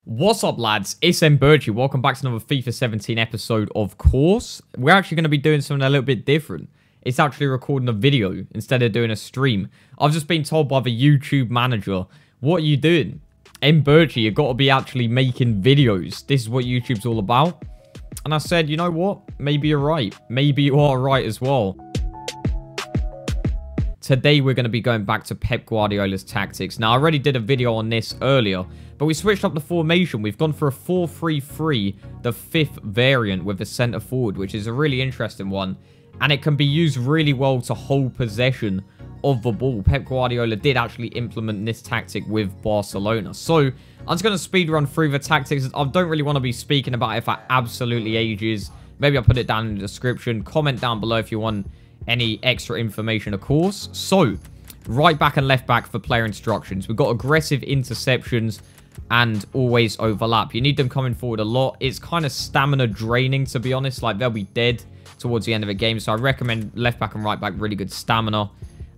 What's up, lads? It's Unported. Welcome back to another FIFA 17 episode, of course. We're actually going to be doing something a little bit different. It's actually recording a video instead of doing a stream. I've just been told by the YouTube manager, what are you doing? Unported, you've got to be actually making videos. This is what YouTube's all about. And I said, you know what? Maybe you're right. Maybe you are right as well. Today, we're going to be going back to Pep Guardiola's tactics. Now, I already did a video on this earlier, but we switched up the formation. We've gone for a 4-3-3, the fifth variant with a centre forward, which is a really interesting one. And it can be used really well to hold possession of the ball. Pep Guardiola did actually implement this tactic with Barcelona. So, I'm just going to speed run through the tactics. I don't really want to be speaking about it for absolutely ages. Maybe I'll put it down in the description. Comment down below if you want any extra information, of course. So, right back and left back for player instructions. We've got aggressive interceptions and always overlap. You need them coming forward a lot. It's kind of stamina draining, to be honest. Like, they'll be dead towards the end of a game. So, I recommend left back and right back, really good stamina.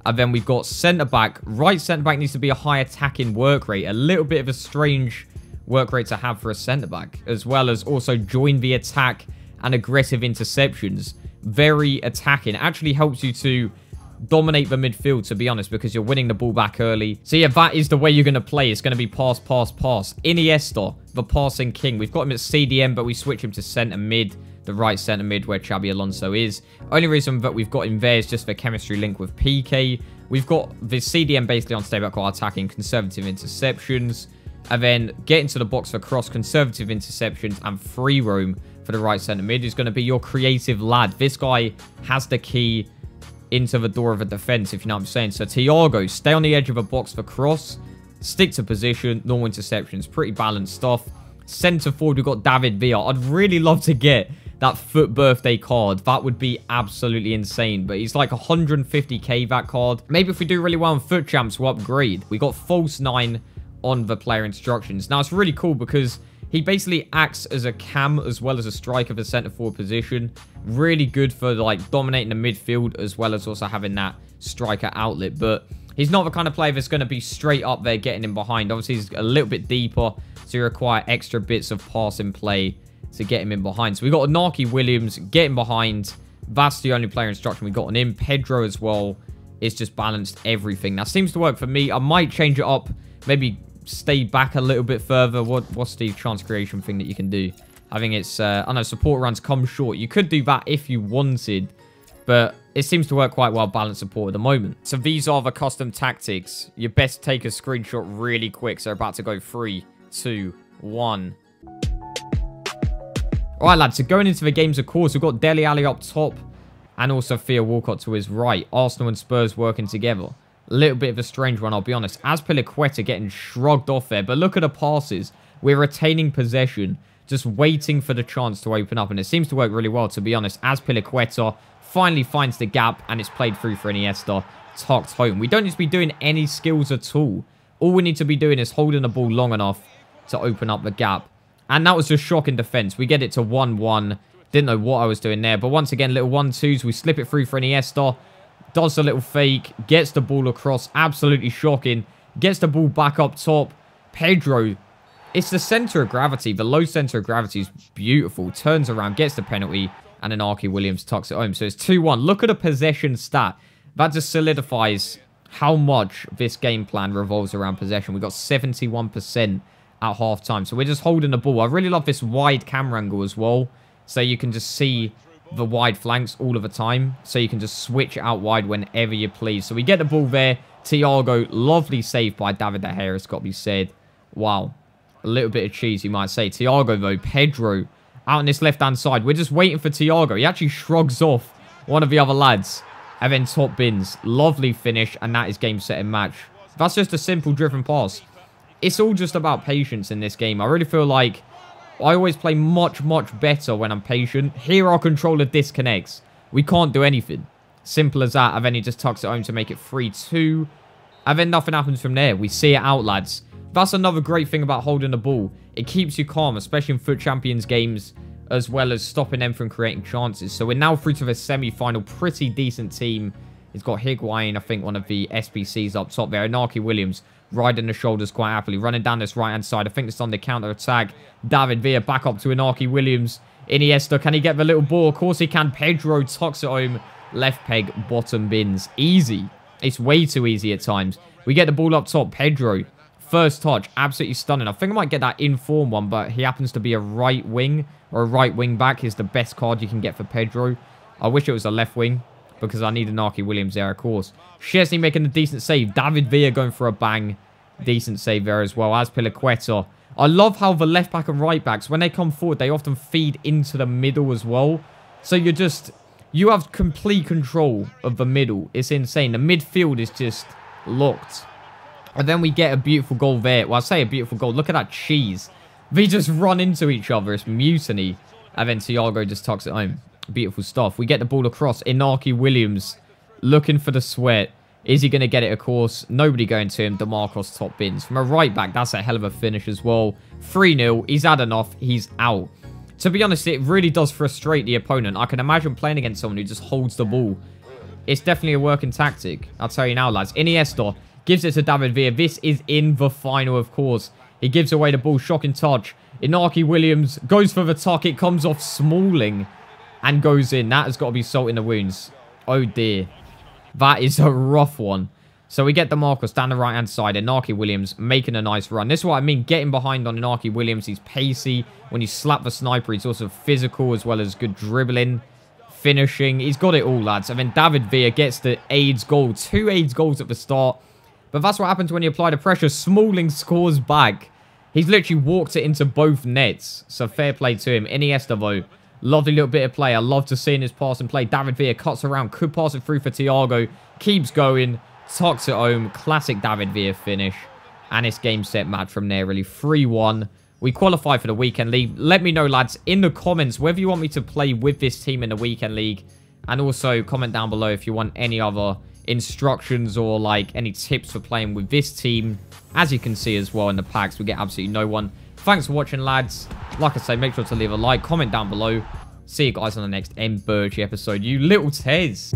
And then we've got centre back. Right centre back needs to be a high attacking work rate. A little bit of a strange work rate to have for a centre back, as well as also join the attack and aggressive interceptions. Very attacking. Actually helps you to dominate the midfield, to be honest, because you're winning the ball back early. So yeah, that is the way you're going to play. It's going to be pass, pass, pass. Iniesta, the passing king. We've got him at CDM, but we switch him to centre mid, the right centre mid where Xabi Alonso is. Only reason that we've got him there is just for chemistry link with PK. We've got the CDM basically on stay back while attacking, conservative interceptions, and then get into the box for cross, conservative interceptions, and free roam for the right centre mid is going to be your creative lad. This guy has the key into the door of a defence, if you know what I'm saying. So Thiago, stay on the edge of a box for cross, stick to position, normal interceptions, pretty balanced stuff. Centre forward, we've got David Villa. I'd really love to get that FUT birthday card. That would be absolutely insane, but he's like 150k that card. Maybe if we do really well in FUT champs, we'll upgrade. We got false 9 on the player instructions. Now, it's really cool because he basically acts as a cam as well as a striker for centre forward position. Really good for like dominating the midfield as well as also having that striker outlet. But he's not the kind of player that's going to be straight up there getting him behind. Obviously, he's a little bit deeper, so you require extra bits of passing play to get him in behind. So we got Inaki Williams getting behind. That's the only player instruction we got on him. Pedro as well. It's just balanced everything. That seems to work for me. I might change it up. Maybe stay back a little bit further. What's the chance creation thing that you can do? I think it's I know support runs come short. You could do that if you wanted, but it seems to work quite well balanced support at the moment. So these are the custom tactics. You best take a screenshot really quick. So about to go 3, 2, 1. All right, lads, so going into the games, of course, we've got Dele Alli up top and also Theo Walcott to his right. Arsenal and Spurs working together. A little bit of a strange one, I'll be honest. Azpilicueta getting shrugged off there. But look at the passes. We're retaining possession. Just waiting for the chance to open up. And it seems to work really well, to be honest. Azpilicueta finally finds the gap. And it's played through for Iniesta. Tucked home. We don't need to be doing any skills at all. All we need to be doing is holding the ball long enough to open up the gap. And that was just shocking defense. We get it to 1-1. Didn't know what I was doing there. But once again, little 1-2s. We slip it through for Iniesta. Does a little fake, gets the ball across, absolutely shocking. Gets the ball back up top. Pedro, it's the centre of gravity. The low centre of gravity is beautiful. Turns around, gets the penalty, and then Inaki Williams tucks it home. So it's 2-1. Look at a possession stat. That just solidifies how much this game plan revolves around possession. We got 71% at half-time. So we're just holding the ball. I really love this wide camera angle as well. So you can just see the wide flanks all of the time, so you can just switch out wide whenever you please. So we get the ball there. Thiago, lovely save by David De Gea, it's got to be said. Wow, a little bit of cheese, you might say. Thiago, though, Pedro, out on this left-hand side. We're just waiting for Thiago. He actually shrugs off one of the other lads, and then top bins. Lovely finish, and that is game, set, and match. That's just a simple driven pass. It's all just about patience in this game. I really feel like I always play much, much better when I'm patient. Here our controller disconnects. We can't do anything. Simple as that. And then he just tucks it home to make it 3-2. And then nothing happens from there. We see it out, lads. That's another great thing about holding the ball. It keeps you calm, especially in FUT Champions games, as well as stopping them from creating chances. So we're now through to the semi-final. Pretty decent team. He's got Higuain, I think one of the SBCs up top there. Inaki Williams. riding the shoulders quite happily. Running down this right-hand side. I think it's on the counter-attack. David Villa back up to Inaki Williams. Iniesta, can he get the little ball? Of course he can. Pedro tucks it home. Left peg, bottom bins. Easy. It's way too easy at times. We get the ball up top. Pedro, first touch, absolutely stunning. I think I might get that in-form one, but he happens to be a right wing or a right wing back. Is the best card you can get for Pedro. I wish it was a left wing because I need Inaki Williams there, of course. Chesney making a decent save. David Villa going for a bang. Decent save there as well. As Pilaqueta. I love how the left back and right backs, when they come forward, they often feed into the middle as well. So you have complete control of the middle. It's insane. The midfield is just locked. And then we get a beautiful goal there. Well, I say a beautiful goal. Look at that cheese. They just run into each other. It's mutiny. And then Thiago just tucks it home. Beautiful stuff. We get the ball across. Inaki Williams looking for the sweat. Is he going to get it? Of course. Nobody going to him. DeMarcos top bins. From a right back, that's a hell of a finish as well. 3-0. He's had enough. He's out. To be honest, it really does frustrate the opponent. I can imagine playing against someone who just holds the ball. It's definitely a working tactic. I'll tell you now, lads. Iniesta gives it to David Villa. This is in the final, of course. He gives away the ball. Shocking touch. Inaki Williams goes for the tuck. It comes off Smalling and goes in. That has got to be salt in the wounds. Oh, dear. That is a rough one. So we get the Marcus down the right-hand side. Inaki Williams making a nice run. This is what I mean. Getting behind on Inaki Williams. He's pacey. When you slap the sniper, he's also physical as well as good dribbling. Finishing. He's got it all, lads. And then David Villa gets the AIDS goal. 2 AIDS goals at the start. But that's what happens when you apply the pressure. Smalling scores back. He's literally walked it into both nets. So fair play to him. Iniesta, though. Lovely little bit of play. I love to see in his pass and play. David Villa cuts around. Could pass it through for Thiago. Keeps going. Tucks it home. Classic David Villa finish. And it's game, set, match from there, really. 3-1. We qualify for the Weekend League. Let me know, lads, in the comments whether you want me to play with this team in the Weekend League. And also comment down below if you want any other instructions or like any tips for playing with this team. As you can see as well in the packs, we get absolutely no one. Thanks for watching, lads. Like I say, make sure to leave a like, comment down below. See you guys on the next Unported episode, you little Tez.